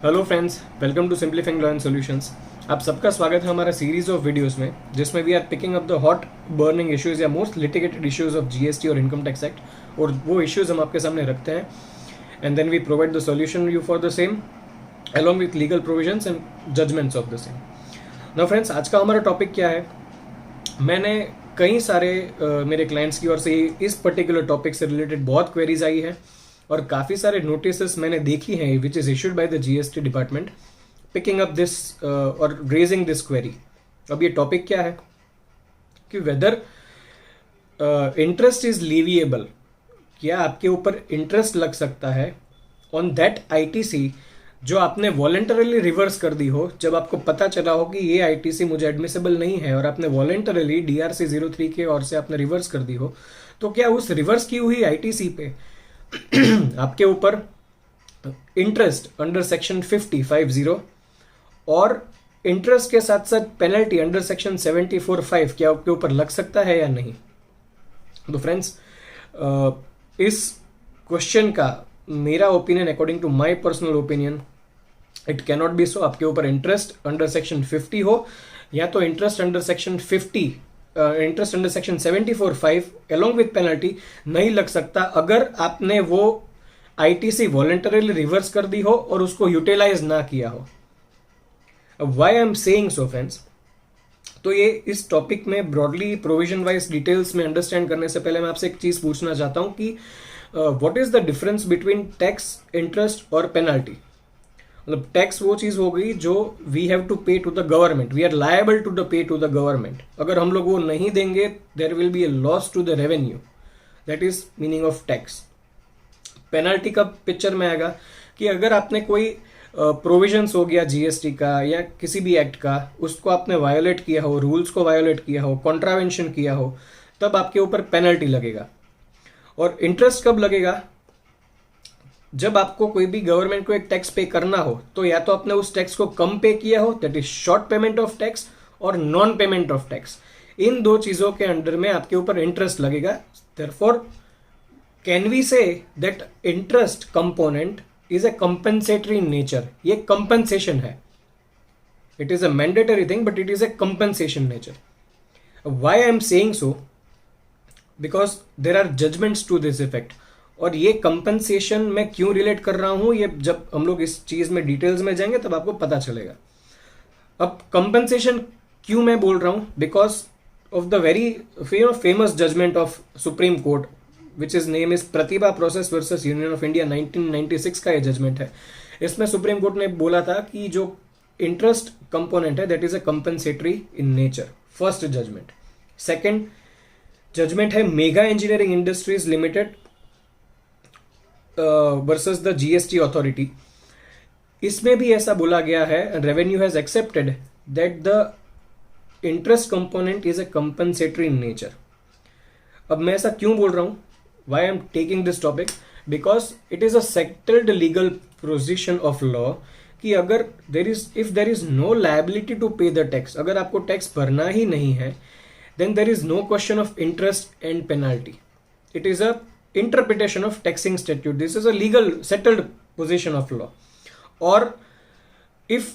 Hello friends, welcome to simplifying law and solutions. आप सबका स्वागत है हमारा सीरीज ऑफ वीडियोस में, जिसमें we are picking up the hot burning issues या most litigated issues of GST और इनकम टैक्स एक्ट, और वो इश्यूज हम आपके सामने रखते हैं and then we provide the solution you for the same along with legal provisions and judgments of the same. Now friends, आज का हमारा टॉपिक क्या है? मैंने कई सारे मेरे क्लाइंट्स की ओर से इस पर्टिकुलर टॉपिक से रिलेटेड बहुत क्वेरीज आई है और काफ़ी सारे नोटिस मैंने देखी हैं which is issued by the GST department picking up this और रेजिंग दिस क्वेरी. अब ये टॉपिक क्या है कि वेदर इंटरेस्ट इज लीविएबल, क्या आपके ऊपर इंटरेस्ट लग सकता है ऑन दैट आईटीसी जो आपने वॉलेंटरली रिवर्स कर दी हो, जब आपको पता चला हो कि ये आईटीसी मुझे एडमिसिबल नहीं है और आपने वॉलेंटरली डीआरसी 03 के ओर से आपने रिवर्स कर दी हो, तो क्या उस रिवर्स की हुई आईटीसी पे आपके ऊपर इंटरेस्ट अंडर सेक्शन 50 और इंटरेस्ट के साथ साथ पेनल्टी अंडर सेक्शन 74(5) क्या आपके ऊपर लग सकता है या नहीं? तो फ्रेंड्स, इस क्वेश्चन का मेरा opinion, according to my personal opinion, it cannot be so. आपके ऊपर इंटरेस्ट अंडर सेक्शन 50 हो या तो interest under section 50, interest under section 74(5) along with penalty नहीं लग सकता अगर आपने वो आईटीसी वॉलेंटरली रिवर्स कर दी हो और उसको यूटिलाइज ना किया हो. Why I am saying so friends, तो ये इस टॉपिक में ब्रॉडली प्रोविजन वाइज डिटेल्स में अंडरस्टैंड करने से पहले मैं आपसे एक चीज पूछना चाहता हूं कि what is the difference between tax, interest और पेनल्टी. मतलब टैक्स वो चीज हो गई जो we have to pay to the government, we are liable to the pay to the government. अगर हम लोग वो नहीं देंगे there will be a loss to the revenue, that is meaning of tax. Penalty कब पिक्चर में आएगा कि अगर आपने कोई प्रोविजंस हो गया जीएसटी का या किसी भी एक्ट का, उसको आपने वायोलेट किया हो, रूल्स को वायोलेट किया हो, कॉन्ट्रावेंशन किया हो, तब आपके ऊपर पेनल्टी लगेगा. और इंटरेस्ट कब लगेगा? जब आपको कोई भी गवर्नमेंट को एक टैक्स पे करना हो, तो या तो आपने उस टैक्स को कम पे किया हो, that is short payment of tax, और नॉन पेमेंट ऑफ टैक्स. इन दो चीजों के अंडर में आपके ऊपर इंटरेस्ट लगेगा. Therefore can we say that interest component is a compensatory in nature. ये कंपेंसेशन है. It is a mandatory thing but it is a compensation nature. Why I am saying so, because there are judgments to this effect. और ये compensation मैं क्यों relate कर रहा हूं, ये जब हम लोग इस चीज में डिटेल्स में जाएंगे तब आपको पता चलेगा. अब कंपनसेशन क्यों मैं बोल रहा हूं? Because of the very famous judgment of supreme court which is name is Pratibha Processors versus Union of India, 1996 का ये जजमेंट है. इसमें सुप्रीम कोर्ट ने बोला था कि जो इंटरेस्ट कंपोनेंट है that is a compensatory in nature. First judgment. Second judgment है Mega Engineering Industries Limited versus the GST authority. इसमें भी ऐसा बोला गया है, revenue has accepted that the interest component is a compensatory in nature. अब मैं ऐसा क्यों बोल रहा हूं? Why I am taking this topic? Because it is a settled legal position of law कि अगर if there is no liability to pay the tax, अगर आपको टैक्स भरना ही नहीं है, then there is no question of interest and penalty. It is a interpretation of taxing statute. This is a legal settled position of law. Or if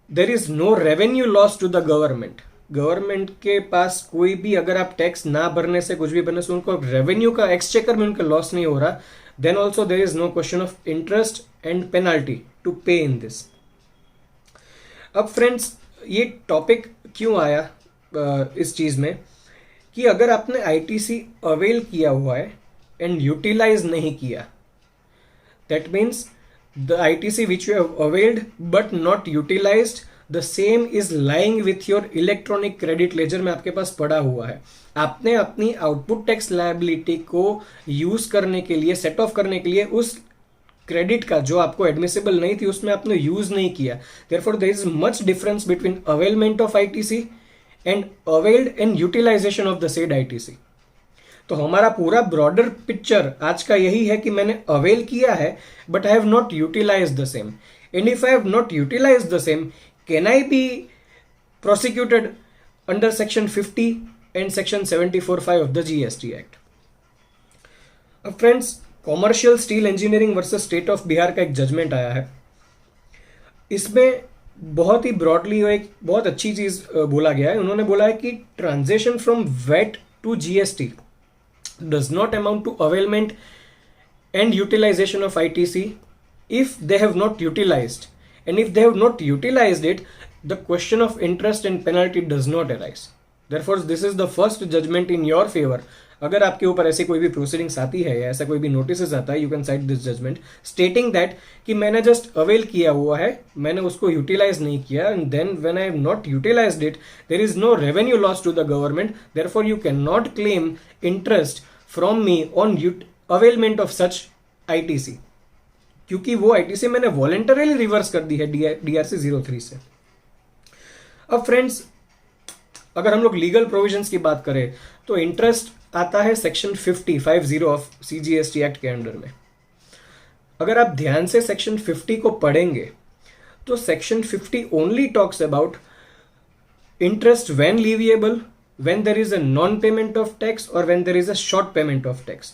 there is no revenue loss to the government, government के पास कोई भी, अगर आप tax ना भरने से, कुछ भी भरने से उनको रेवेन्यू का, एक्सचेकर में उनका लॉस नहीं हो रहा, then also there is no question of interest and penalty to pay in this. अब फ्रेंड्स, ये टॉपिक क्यों आया इस चीज में कि अगर आपने आईटीसी अवेल किया हुआ है एंड यूटिलाइज नहीं किया, that means the ITC which you have availed but not utilized, the same is lying with your electronic credit ledger में आपके पास पड़ा हुआ है. आपने अपनी आउटपुट टैक्स लायबिलिटी को यूज करने के लिए, सेट ऑफ करने के लिए, उस क्रेडिट का जो आपको एडमिसिबल नहीं थी उसमें आपने यूज नहीं किया. Therefore there is much difference between availment of ITC and availed and utilization of the said ITC. तो हमारा पूरा ब्रॉडर पिक्चर आज का यही है कि मैंने अवेल किया है but I have not utilize the same. And if I have not utilize the same, can I be prosecuted under section 50 and section 74(5) of the GST act. अब friends, Commercial Steel Engineering versus state of Bihar का एक judgement आया है. इसमें बहुत ही broadly एक बहुत अच्छी चीज बोला गया है. उन्होंने बोला है कि transaction from VAT to GST does not amount to availment and utilization of ITC if they have not utilized, and if they have not utilized it, the question of interest and penalty does not arise. Therefore this is the first judgment in your favor. अगर आपके ऊपर ऐसी कोई भी proceedings आती है या ऐसा कोई भी नोटिस आता है, you can cite this judgment stating that कि मैंने जस्ट अवेल किया हुआ है, मैंने उसको यूटिलाइज नहीं किया, and then when I have not utilized it there is no revenue loss to the government. Therefore you can not claim interest from me on availment of such ITC, क्योंकि वो ITC मैंने voluntarily reverse कर दी है DRC 03 से. अब friends, अगर हम लोग लीगल प्रोविजंस की बात करें तो इंटरेस्ट आता है सेक्शन 50 ऑफ सीजीएसटी एक्ट के अंडर में. अगर आप ध्यान से सेक्शन 50 को पढ़ेंगे तो section 50 only talks about interest when leviable, when there is a non payment of tax और when there is a short payment of tax.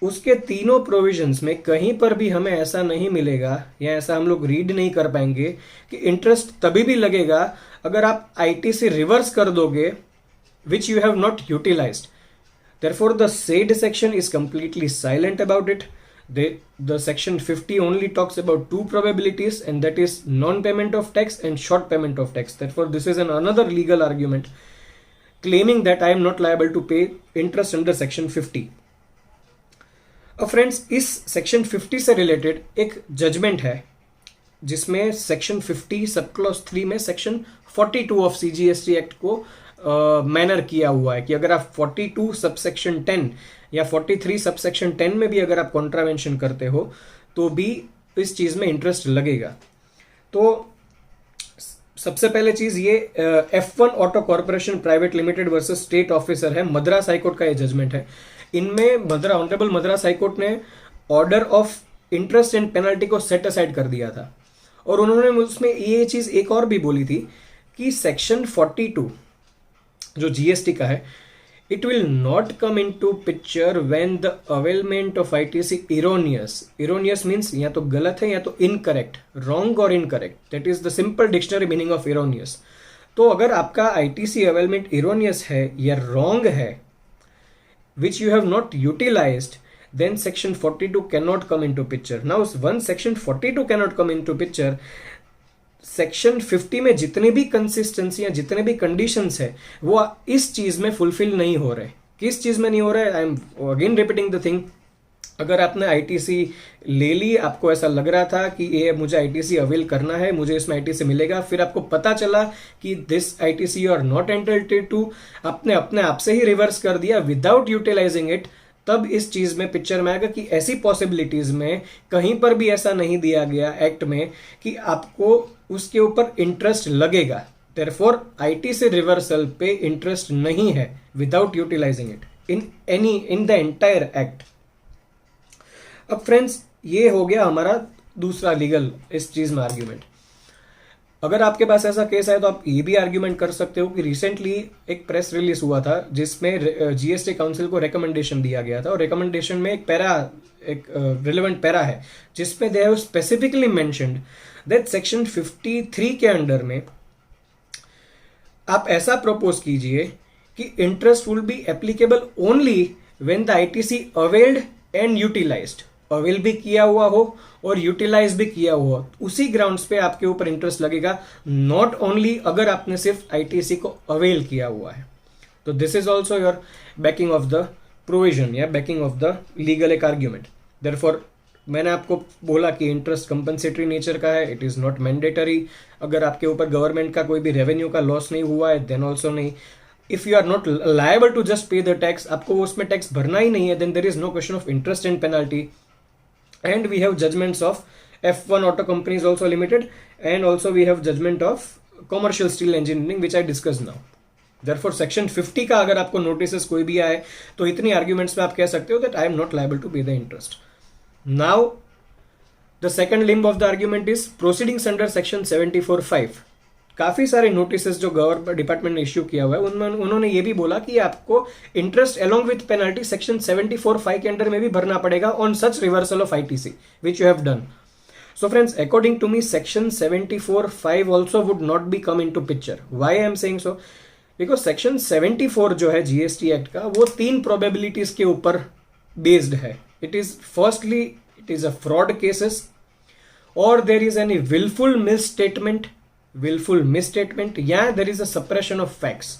उसके तीनों प्रोविजंस में कहीं पर भी हमें ऐसा नहीं मिलेगा या ऐसा हम लोग रीड नहीं कर पाएंगे कि इंटरेस्ट तभी भी लगेगा अगर आप आईटीसी रिवर्स कर दोगे which you have not utilized. Therefore the said section is completely silent about it. The section 50 only talks about two probabilities, and that is non-payment of tax and short payment of tax. Therefore, this is another legal argument claiming that I am not liable to pay interest under section 50. अब friends, इस section 50 से related एक judgement है जिसमें section 50 sub clause 3 में section 42 of CGST act को manner किया हुआ है कि अगर आप 42 सबसेक्शन 10 या 43 सबसेक्शन 10 में भी अगर आप कॉन्ट्रावेंशन करते हो तो भी इस चीज में इंटरेस्ट लगेगा. तो सबसे पहले चीज ये F1 auto corporation private limited versus state officer है, मद्रास हाईकोर्ट का ये जजमेंट है. इनमें ऑनरेबल मद्रास हाईकोर्ट ने order of interest and penalty को सेट असाइड कर दिया था, और उन्होंने उसमें ये चीज एक और भी बोली थी कि सेक्शन 42 जो जीएसटी का है, it will not come into picture when the availment of ITC erroneous means या तो गलत है या तो इनकरेक्ट, रॉन्ग और incorrect. That is the simple dictionary meaning of erroneous. तो अगर आपका आईटीसी अवेलमेंट इरोनियस है या रॉन्ग है, which you have not utilized, then section 42 cannot come into picture. Now once section 42 cannot come into picture, section 50 में जितने भी consistency या जितने भी कंडीशंस है वो इस चीज में फुलफिल नहीं हो रहे. किस चीज में नहीं हो रहे? I am again repeating the thing. अगर आपने आईटीसी ले ली, आपको ऐसा लग रहा था कि ये मुझे आईटीसी अवेल करना है, मुझे इसमें आईटीसी मिलेगा, फिर आपको पता चला कि this ITC you are not entitled to, आपने अपने आप से ही रिवर्स कर दिया विदाउट यूटिलाइजिंग इट, तब इस चीज में पिक्चर में आएगा कि ऐसी पॉसिबिलिटीज में कहीं पर भी ऐसा नहीं दिया गया एक्ट में कि आपको उसके ऊपर इंटरेस्ट लगेगा. देयरफॉर आईटीसी रिवर्सल पे इंटरेस्ट नहीं है without utilising it in the entire act. अब फ्रेंड्स, ये हो गया हमारा दूसरा लीगल इस चीज में आर्ग्यूमेंट. अगर आपके पास ऐसा केस है तो आप ये भी आर्ग्यूमेंट कर सकते हो कि रिसेंटली एक प्रेस रिलीज हुआ था जिसमें जीएसटी काउंसिल को रिकमेंडेशन दिया गया था, और रिकमेंडेशन में एक रिलेवेंट पैरा है जिसमें they have specifically mentioned that section 53 के अंडर में आप ऐसा प्रपोज कीजिए कि interest will be applicable only when the ITC availed and utilised. Avail भी किया हुआ हो और यूटिलाइज भी किया हुआ, उसी ग्राउंड्स पे आपके ऊपर इंटरेस्ट लगेगा, नॉट ओनली अगर आपने सिर्फ आईटीसी को अवेल किया हुआ है. तो this is also your banking of the provision या बैकिंग ऑफ द लीगल एक आर्ग्यूमेंट. देयरफॉर मैंने आपको बोला कि इंटरेस्ट कंपनसेटरी नेचर का है, इट इज नॉट मैंडेटरी. अगर आपके ऊपर गवर्नमेंट का कोई भी रेवेन्यू का लॉस नहीं हुआ है देन ऑल्सो नहीं. If you are not liable to just pay the tax, आपको उसमें टैक्स भरना ही नहीं है, then there is no question of interest and penalty. And we have judgments of F1 Auto Companies also limited, and also we have judgment of Commercial Steel Engineering which I discussed now. Therefore section 50 का अगर आपको notice कोई भी आए तो इतनी arguments में आप कह सकते हो that I am not liable to pay the interest. Now the second limb of the argument is proceedings under section 74(5). काफी सारे नोटिसेस जो गवर्नमेंट डिपार्टमेंट ने इश्यू किया हुआ है उन्होंने ये भी बोला कि आपको interest along with penalty section 74(5) के अंडर में भी भरना पड़ेगा on such reversal of ITC which you have done. So friends, according to me, section 74(5) also would not be come into picture. Why I am saying so? Because section 74 जो है GST act का, वो 3 probabilities के ऊपर based है. It is firstly it is a fraud cases, और there is any willful misstatement, या there is a suppression of facts.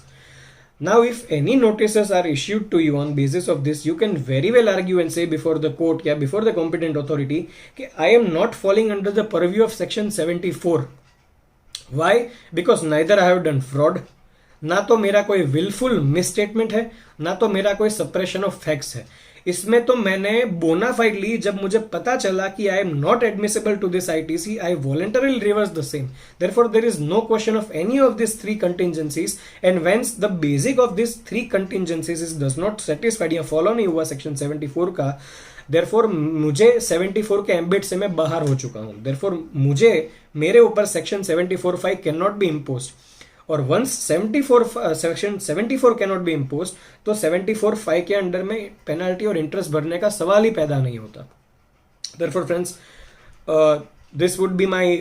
Now, if any notices are issued to you on basis of this, you can very well argue and say before the court या before the competent authority कि I am not falling under the purview of section 74. Why? Because neither I have done fraud, ना तो मेरा कोई willful misstatement है, ना तो मेरा कोई suppression of facts है. इसमें तो मैंने बोनाफाइड ली. जब मुझे पता चला कि I am not admissible to this ITC, I voluntarily reverse the same. Therefore there is no question of any of this 3 contingencies, and whence the basic of this 3 contingencies is does not satisfied या follow नहीं हुआ section 74 का, therefore मुझे 74 के ambit से मैं बाहर हो चुका हूं. देयरफॉर मुझे मेरे ऊपर section 74(5) can not be imposed. और once section 74 can not be impose, तो 74(5) के अंडर में पेनल्टी और इंटरेस्ट भरने का सवाल ही पैदा नहीं होता. Therefore friends, this would be my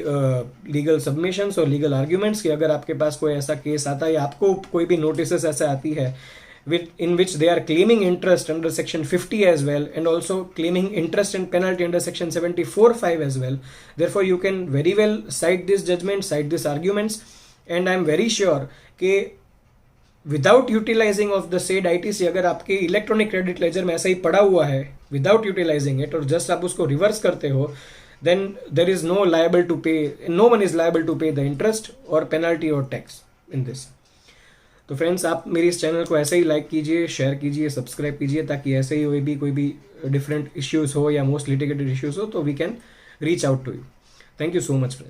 legal submissions और लीगल आर्ग्यूमेंट्स कि अगर आपके पास कोई ऐसा केस आता है या आपको कोई भी नोटिस ऐसे आती है in which they are claiming interest under section 50 as well, and also claiming interest and penalty under section 74(5) as well, therefore you can very well cite this judgment, cite these arguments, and I am very sure कि without utilising of the said ITC, अगर आपके electronic credit ledger में ऐसा ही पड़ा हुआ है without utilising it, और just आप उसको रिवर्स करते हो, then there is no liable to pay, no one is liable to pay the interest और पेनल्टी और टैक्स इन दिस. तो फ्रेंड्स, आप मेरी इस चैनल को ऐसे ही लाइक कीजिए, शेयर कीजिए, सब्सक्राइब कीजिए, ताकि ऐसे ही कोई भी डिफरेंट इश्यूज हो या मोस्ट लिटिगेटेड इश्यूज हो तो we can reach out to you. Thank you so much friends.